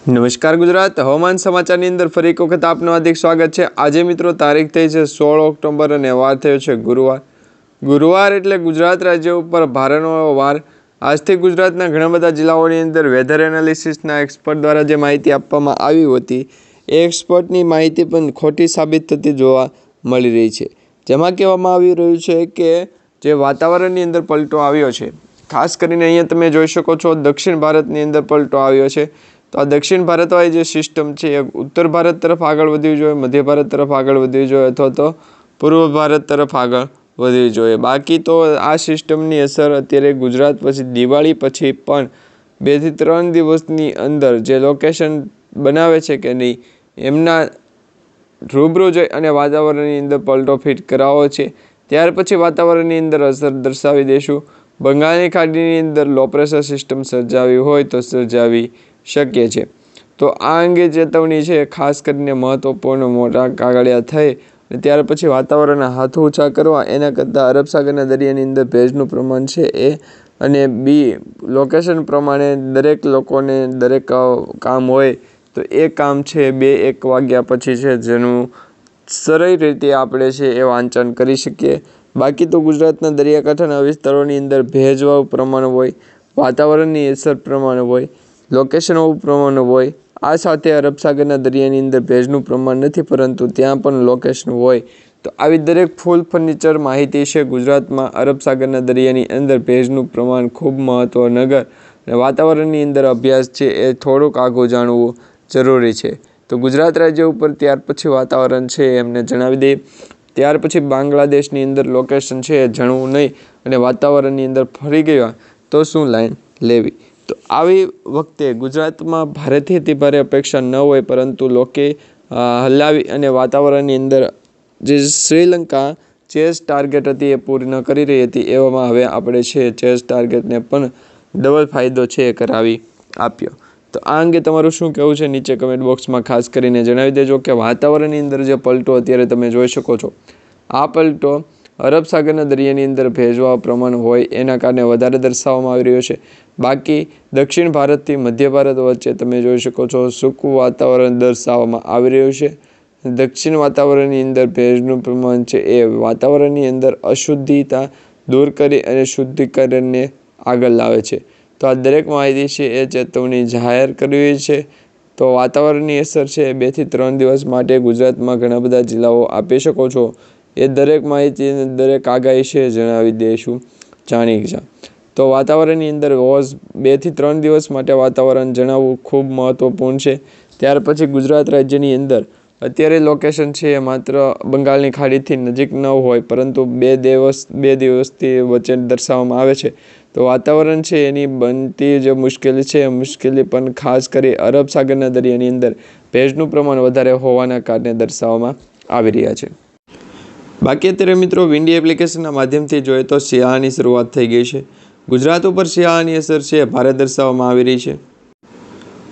નમસ્કાર ગુજરાત હવામાન સમાચારની અંદર ફરી એક વખત આપનું હાર્દિક સ્વાગત છે। આજે મિત્રો તારીખ થઈ છે 16 ઓક્ટોબર અને વાર થયો છે ગુરુવાર એટલે ગુજરાત રાજ્ય ઉપર ભારેનો વાર। આજથી ગુજરાતના ઘણા બધા જિલ્લાઓની અંદર વેધર એનાલિસિસના એક્સપર્ટ દ્વારા જે માહિતી આપવામાં આવી હતી એ એક્સપર્ટની માહિતી પણ ખોટી સાબિત થતી જોવા મળી રહી છે। જેમાં કહેવામાં આવી રહ્યું છે કે જે વાતાવરણની અંદર પલટો આવ્યો છે, ખાસ કરીને અહીંયા તમે જોઈ શકો છો દક્ષિણ ભારતની અંદર પલટો આવ્યો છે। તો આ દક્ષિણ ભારતવાળી જે સિસ્ટમ છે એ ઉત્તર ભારત તરફ આગળ વધવી જોઈએ, મધ્ય ભારત તરફ આગળ વધવી જોઈએ અથવા તો પૂર્વ ભારત તરફ આગળ વધવી જોઈએ। બાકી તો આ સિસ્ટમની અસર અત્યારે ગુજરાત પછી દિવાળી પછી પણ 2 થી 3 દિવસની અંદર જે લોકેશન બનાવે છે કે નહીં એમના રૂબરૂ જઈ અને વાતાવરણની અંદર પલટો ફિટ કરાવો છે। ત્યાર પછી વાતાવરણની અંદર અસર દર્શાવી દઈશું। બંગાળની ખાડીની અંદર લો પ્રેશર સિસ્ટમ સર્જાવી હોય તો સર્જાવી શકે છે। તો આ અંગે ચેતવણી છે ખાસ કરીને મહત્વપૂર્ણ મોટા કાગળિયા થઈ અને ત્યાર પછી વાતાવરણના હાથ ઊંચા કરવા એના કરતાં અરબ સાગરના દરિયાની અંદર ભેજનું પ્રમાણ છે એ અને બી લોકેશન પ્રમાણે દરેક લોકોને દરેક કામ હોય તો એ કામ છે 2-1 વાગ્યા પછી છે જેનું સરળ રીતે આપણે છે એ વાંચન કરી શકીએ। બાકી તો ગુજરાતના દરિયાકાંઠાના વિસ્તારોની અંદર ભેજવાળું પ્રમાણ હોય, વાતાવરણની અસર પ્રમાણે હોય, લોકેશન પ્રમાણ હોય। આ સાથે અરબ સાગરના દરિયાની અંદર ભેજનું પ્રમાણ નથી પરંતુ ત્યાં પણ લોકેશન હોય। તો આવી દરેક ફૂલ ફર્નિચર માહિતી છે ગુજરાતમાં અરબ સાગરના દરિયાની અંદર ભેજનું પ્રમાણ ખૂબ મહત્વનગર અને વાતાવરણની અંદર અભ્યાસ છે એ થોડુંક આગું જાણવું જરૂરી છે। તો ગુજરાત રાજ્ય ઉપર ત્યાર પછી વાતાવરણ છે એમને જણાવી દઈએ। ત્યાર પછી બાંગ્લાદેશની અંદર લોકેશન છે એ જાણવું નહીં અને વાતાવરણની અંદર ફરી ગયા તો શું લાઈન લેવી। તો આવી વખતે ગુજરાતમાં ભારેથી અતિભારે અપેક્ષા ન હોય પરંતુ લોકે હલાવી અને વાતાવરણની અંદર જે શ્રીલંકા ચેસ ટાર્ગેટ હતી એ પૂરી ન કરી રહી હતી એવામાં હવે આપણે છે ચેસ ટાર્ગેટને પણ ડબલ ફાયદો છે એ કરાવી આપ્યો। તો આ અંગે તમારું શું કહેવું છે નીચે કમેન્ટ બોક્સમાં ખાસ કરીને જણાવી દેજો કે વાતાવરણની અંદર જે પલટો અત્યારે તમે જોઈ શકો છો આ પલટો અરબ સાગરના દરિયાની અંદર ભેજવાળું પ્રમાણ હોય એના કારણે વધારે દર્શાવવામાં આવી રહ્યો છે। બાકી દક્ષિણ ભારતથી મધ્ય ભારત વચ્ચે તમે જોઈ શકો છો સૂકું વાતાવરણ દર્શાવવામાં આવી રહ્યું છે। દક્ષિણ વાતાવરણની અંદર ભેજનું પ્રમાણ છે એ વાતાવરણની અંદર અશુદ્ધિતા દૂર કરી અને શુદ્ધિકરણને આગળ લાવે છે। તો આ દરેક માહિતી છે એ ચેતવણી જાહેર કરવી છે। તો વાતાવરણની અસર છે 2 થી 3 દિવસ માટે ગુજરાતમાં ઘણા બધા જિલ્લાઓ આપી શકો છો એ દરેક માહિતી દરેક આગાહી છે જણાવી દઈશું જાણી જા। તો વાતાવરણની અંદર રોજ 2 થી 3 દિવસ માટે વાતાવરણ જણાવવું ખૂબ મહત્વપૂર્ણ છે। ત્યાર પછી ગુજરાત રાજ્યની અંદર અત્યારે લોકેશન છે એ માત્ર બંગાળની ખાડીથી નજીક ન હોય પરંતુ 2 દિવસથી વચ્ચે દર્શાવવામાં આવે છે। તો વાતાવરણ છે એની બનતી જે મુશ્કેલી છે એ મુશ્કેલી પણ ખાસ કરી અરબ સાગરના દરિયાની અંદર ભેજનું પ્રમાણ વધારે હોવાના કારણે દર્શાવવામાં આવી રહ્યા છે। બાકી અત્યારે મિત્રો વિન્ડી એપ્લિકેશનના માધ્યમથી જોઈએ તો શિયાળાની શરૂઆત થઈ ગઈ છે। ગુજરાત ઉપર શિયાળાની અસર છે ભારે દર્શાવવામાં આવી રહી છે।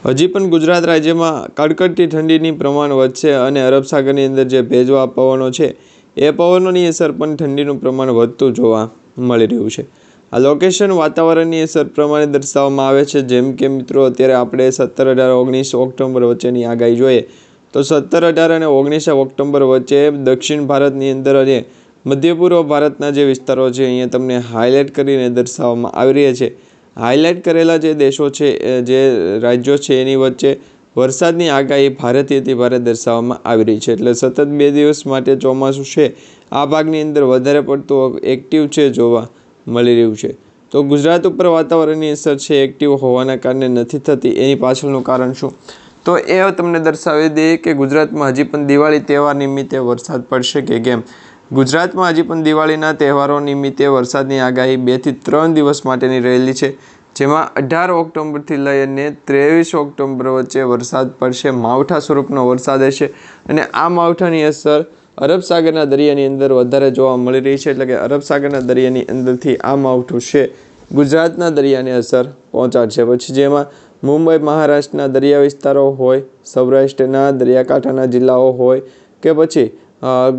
હજી પણ ગુજરાત રાજ્યમાં કડકડતી ઠંડીની પ્રમાણ વધશે અને અરબ સાગરની અંદર જે ભેજવાળા પવનો છે એ પવનોની અસર પણ ઠંડીનું પ્રમાણ વધતું જોવા મળી રહ્યું છે। આ લોકેશન વાતાવરણની અસર પ્રમાણે દર્શાવવામાં આવે છે। જેમ કે મિત્રો અત્યારે આપણે 17, 18, 19 ઓક્ટોબર વચ્ચેની આગાહી જોઈએ તો 17, 18 અને 19 ઓક્ટોબર વચ્ચે દક્ષિણ ભારતની અંદર અને મધ્ય પૂર્વ ભારતના જે વિસ્તારો છે અહીંયા તમને હાઇલાઇટ કરીને દર્શાવવામાં આવી રહ્યા છે। હાઇલાઇટ કરેલા જે દેશો છે જે રાજ્યો છે એની વચ્ચે વરસાદની આગાહી ભારેથી અતિભારે દર્શાવવામાં આવી રહી છે। એટલે સતત 2 દિવસ માટે ચોમાસું છે આ ભાગની અંદર વધારે પડતું એક્ટિવ છે જોવા મળી રહ્યું છે। તો ગુજરાત ઉપર વાતાવરણની અસર છે એક્ટિવ હોવાના કારણે નથી થતી એની પાછળનું કારણ શું તો એ તમને દર્શાવી દઈએ કે ગુજરાતમાં હજી પણ દિવાળી તહેવાર નિમિત્તે વરસાદ પડશે કે કેમ। ગુજરાતમાં હજી પણ દિવાળીના તહેવારો નિમિત્તે વરસાદની આગાહી 2 થી 3 દિવસ માટેની રહેલી છે। જેમાં 18 ઓક્ટોબરથી લઈ અને 23 ઓક્ટોબર વચ્ચે વરસાદ પડશે, માવઠા સ્વરૂપનો વરસાદ હશે અને આ માવઠાની અસર અરબ સાગરના દરિયાની અંદર વધારે જોવા મળી રહી છે। એટલે કે અરબ સાગરના દરિયાની અંદરથી આ માવઠું છે ગુજરાતના દરિયાને અસર પહોંચાડશે। પછી જેમાં મુંબઈ મહારાષ્ટ્રના દરિયા વિસ્તારો હોય, સૌરાષ્ટ્રના દરિયાકાંઠાના જિલ્લાઓ હોય કે પછી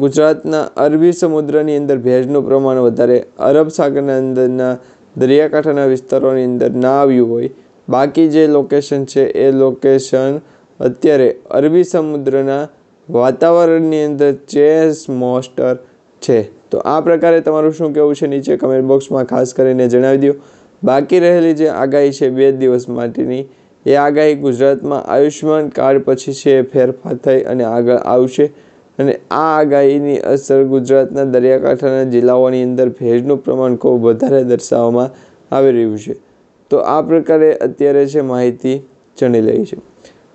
ગુજરાતના અરબી સમુદ્રની અંદર ભેજનું પ્રમાણ વધારે અરબ સાગરના અંદરના દરિયાકાંઠાના વિસ્તારોની અંદર ના આવ્યું હોય બાકી જે લોકેશન છે એ લોકેશન અત્યારે અરબી સમુદ્રના વાતાવરણની અંદર ચેસ મોસ્ટર છે. તો આ પ્રકારે તમારું શું કહેવું છે નીચે કમેન્ટ બોક્સમાં ખાસ કરીને જણાવી દો. બાકી રહેલી જે આગાહી છે 2 દિવસ માટેની એ આગાહી ગુજરાતમાં આયુષ્યમાન કાર્ડ પછી છે ફેરફાર થઈ અને આગળ આવશે અને આ આગાહીની અસર ગુજરાતના દરિયાકાંઠાના જિલ્લાઓની અંદર ભેજનું પ્રમાણ ખૂબ વધારે દર્શાવવામાં આવી રહ્યું છે. તો આ પ્રકારે અત્યારે છે માહિતી જાણી રહી છે.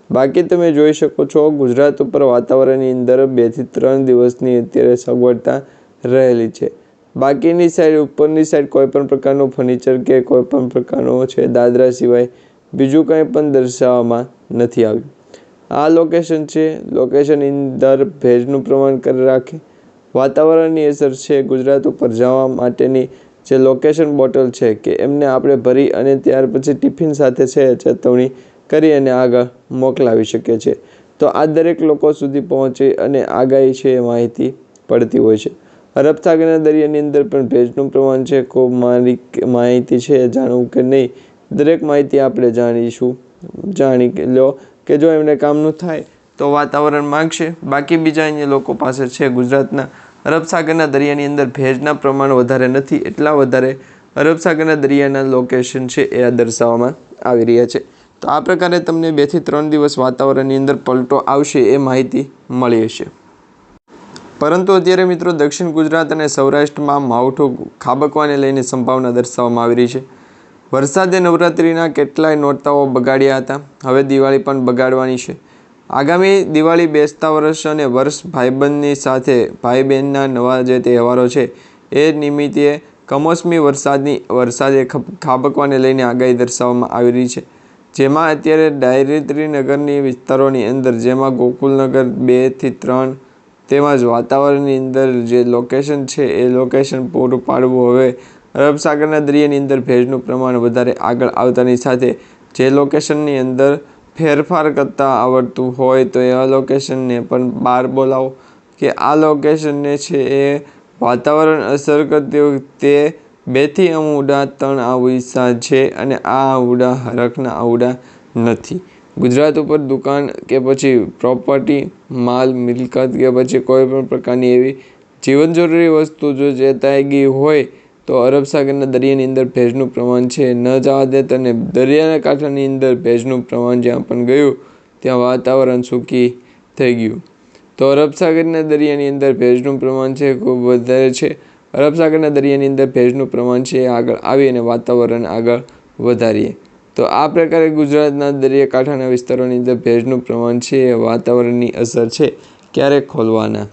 બાકી તમે જોઈ શકો છો ગુજરાત ઉપર વાતાવરણની અંદર 2 થી 3 દિવસની અત્યારે સગવડતા રહેલી છે. બાકીની સાઈડ ઉપરની સાઈડ કોઈ પણ પ્રકારનું ફર્નિચર કે કોઈ પણ પ્રકારનું છે દાદરા સિવાય બીજું કંઈ પણ દર્શાવવામાં નથી આવ્યું. આ લોકેશન છે લોકેશનની અંદર ભેજનું પ્રમાણ કરી રાખે વાતાવરણની અસર છે ગુજરાત ઉપર જવા માટેની જે લોકેશન બોટલ છે કે એમને આપણે ભરી અને ત્યાર પછી ટિફિન સાથે છે ચેતવણી કરી અને આગળ મોકલાવી શકીએ છીએ. તો આ દરેક લોકો સુધી પહોંચી અને આગાહી છે એ માહિતી પડતી હોય છે. અરબ સાગરના દરિયાની અંદર પણ ભેજનું પ્રમાણ છે ખૂબ માહિતી છે જાણવું કે નહીં દરેક માહિતી આપણે જાણી લો કે જો એમને કામનું થાય તો વાતાવરણ માંગશે. બાકી બીજા અહીંયા લોકો પાસે છે ગુજરાતના અરબ સાગરના દરિયાની અંદર ભેજના પ્રમાણ વધારે નથી એટલા વધારે અરબ સાગરના દરિયાના લોકેશન છે એ દર્શાવવામાં આવી રહ્યા છે. તો આ પ્રકારે તમને 2 થી 3 દિવસ વાતાવરણની અંદર પલટો આવશે એ માહિતી મળી હશે. પરંતુ અત્યારે મિત્રો દક્ષિણ ગુજરાત અને સૌરાષ્ટ્રમાં માવઠું ખાબકવાને લઈને સંભાવના દર્શાવવામાં આવી રહી છે. વરસાદે નવરાત્રિના કેટલાય નોરતાઓ બગાડ્યા હતા. હવે દિવાળી પણ બગાડવાની છે. આગામી દિવાળી બેસતા વર્ષ અને વર્ષ ભાઈબંધની સાથે ભાઈ બહેનના નવા જે તહેવારો છે એ નિમિત્તે કમોસમી વરસાદે ખાબકવાને લઈને આગાહી દર્શાવવામાં આવી રહી છે. જેમાં અત્યારે ડાયરેક્ટરીનગરની વિસ્તારોની અંદર જેમાં ગોકુલનગર 2 થી 3 તેમજ વાતાવરણની અંદર જે લોકેશન છે એ લોકેશન પૂરું પાડવું. હવે અરબ સાગરના દરિયાની અંદર ભેજનું પ્રમાણ વધારે આગળ આવતાની સાથે જે લોકેશનની અંદર ફેરફાર કરતાં આવડતું હોય તો એવા લોકેશનને પણ બહાર બોલાવો કે આ લોકેશનને છે એ વાતાવરણ અસર કરતી વખતે 2 થી આવડા 3 આવડા છે અને આ આવડા હરખના આવડા નથી. ગુજરાત ઉપર દુકાન કે પછી પ્રોપર્ટી માલ મિલકત કે પછી કોઈ પણ પ્રકારની એવી જીવન જરૂરી વસ્તુ જો ચેતાઈ ગઈ હોય તો અરબ સાગરના દરિયાની અંદર ભેજનું પ્રમાણ છે ન જવા દેતા અને દરિયાના કાંઠાની અંદર ભેજનું પ્રમાણ જ્યાં પણ ગયું ત્યાં વાતાવરણ સૂકી થઈ ગયું. તો અરબ સાગરના દરિયાની અંદર ભેજનું પ્રમાણ છે ખૂબ વધારે છે. અરબ સાગરના દરિયાની અંદર ભેજનું પ્રમાણ છે આગળ આવી અને વાતાવરણ આગળ વધારીએ. તો આ પ્રકારે ગુજરાતના દરિયાકાંઠાના વિસ્તારોની અંદર ભેજનું પ્રમાણ છે એ વાતાવરણની અસર છે ક્યારે ખોલવાના.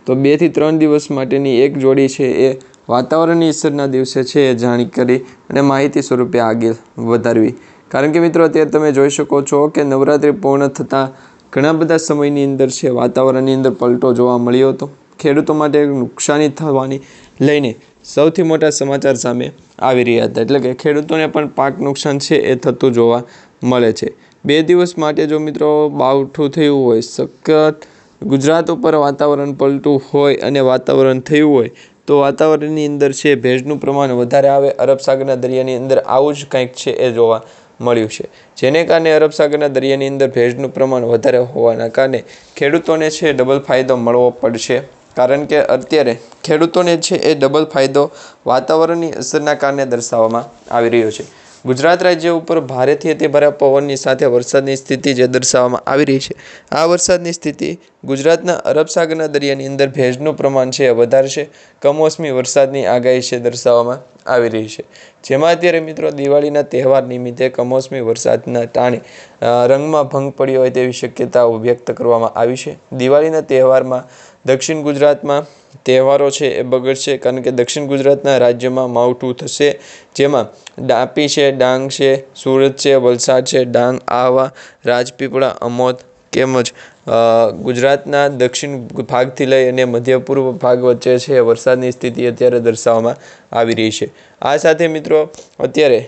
તો 2 થી 3 દિવસ માટેની એક જોડી છે એ વાતાવરણની અસરના દિવસે છે એ જાણી કરી અને માહિતી સ્વરૂપે આગળ વધારવી. કારણ કે મિત્રો અત્યારે તમે જોઈ શકો છો કે નવરાત્રિ પૂર્ણ થતાં ઘણા બધા સમયની અંદર છે વાતાવરણની અંદર પલટો જોવા મળ્યો હતો. ખેડૂતો માટે નુકસાની થવાની લઈને સૌથી મોટા સમાચાર સામે આવી રહ્યા હતા. એટલે કે ખેડૂતોને પણ પાક નુકસાન છે એ થતું જોવા મળે છે. 2 દિવસ માટે જો મિત્રો માવઠું થયું હોય સખત ગુજરાત ઉપર વાતાવરણ પલટું હોય અને વાતાવરણ થયું હોય તો વાતાવરણની અંદર છે ભેજનું પ્રમાણ વધારે આવે. અરબ સાગરના દરિયાની અંદર આવું જ કંઈક છે એ જોવા મળ્યું છે. જેને કારણે અરબ સાગરના દરિયાની અંદર ભેજનું પ્રમાણ વધારે હોવાના કારણે ખેડૂતોને છે ડબલ ફાયદો મળવો પડશે. કારણ કે અત્યારે ખેડૂતોને છે એ ડબલ ફાયદો વાતાવરણની અસરના કારણે દર્શાવવામાં આવી રહ્યો છે. ગુજરાત રાજ્ય ઉપર ભારેથી અતિભારે પવનની સાથે વરસાદની સ્થિતિ જે દર્શાવવામાં આવી રહી છે આ વરસાદની સ્થિતિ ગુજરાતના અરબ સાગરના દરિયાની અંદર ભેજનું પ્રમાણ છે વધારશે. કમોસમી વરસાદની આગાહી છે દર્શાવવામાં આવી રહી છે. જેમાં અત્યારે મિત્રો દિવાળીના તહેવાર નિમિત્તે કમોસમી વરસાદના ટાણે રંગમાં ભંગ પડ્યો હોય તેવી શક્યતાઓ વ્યક્ત કરવામાં આવી છે. દિવાળીના તહેવારમાં દક્ષિણ ગુજરાતમાં તહેવારો છે એ બગડશે કારણ કે દક્ષિણ ગુજરાતના રાજ્યમાં માવઠું થશે. જેમાં તાપી છે, ડાંગ છે, સુરત છે, વલસાડ છે, ડાંગ, આહવા, રાજપીપળા, અમોદ તેમજ ગુજરાતના દક્ષિણ ભાગથી લઈ અને મધ્ય પૂર્વ ભાગ વચ્ચે છે વરસાદની સ્થિતિ અત્યારે દર્શાવવામાં આવી રહી છે. આ સાથે મિત્રો અત્યારે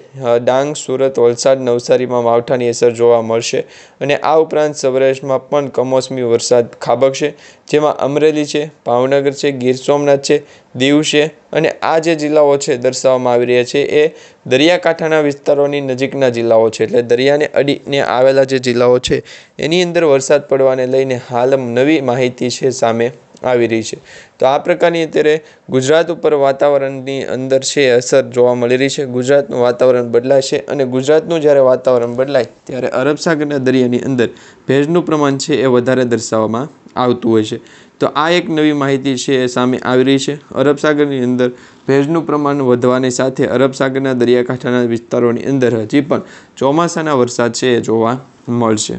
ડાંગ, સુરત, વલસાડ, નવસારીમાં માવઠાની અસર જોવા મળશે અને આ ઉપરાંત સૌરાષ્ટ્રમાં પણ કમોસમી વરસાદ ખાબકશે, જેમાં અમરેલી છે, ભાવનગર છે, ગીર સોમનાથ છે, દીવ છે અને આ જે જિલ્લાઓ છે દર્શાવવામાં આવી રહ્યા છે એ દરિયાકાંઠાના વિસ્તારોની નજીકના જિલ્લાઓ છે. એટલે દરિયાને અડીને આવેલા જે જિલ્લાઓ છે એની અંદર વરસાદ પડવાને લઈને હાલ નવી માહિતી છે સામે આવી રહી છે. તો આ પ્રકારની અત્યારે ગુજરાત ઉપર વાતાવરણની અંદર છે અસર જોવા મળી રહી છે. ગુજરાતનું વાતાવરણ બદલાય છે અને ગુજરાતનું જ્યારે વાતાવરણ બદલાય ત્યારે અરબ સાગરના દરિયાની અંદર ભેજનું પ્રમાણ છે એ વધારે દર્શાવવામાં આવતું હોય છે. તો આ એક નવી માહિતી છે એ સામે આવી રહી છે. અરબ સાગરની અંદર ભેજનું પ્રમાણ વધવાની સાથે અરબ સાગરના દરિયાકાંઠાના વિસ્તારોની અંદર હજી પણ ચોમાસાના વરસાદ છે એ જોવા મળશે.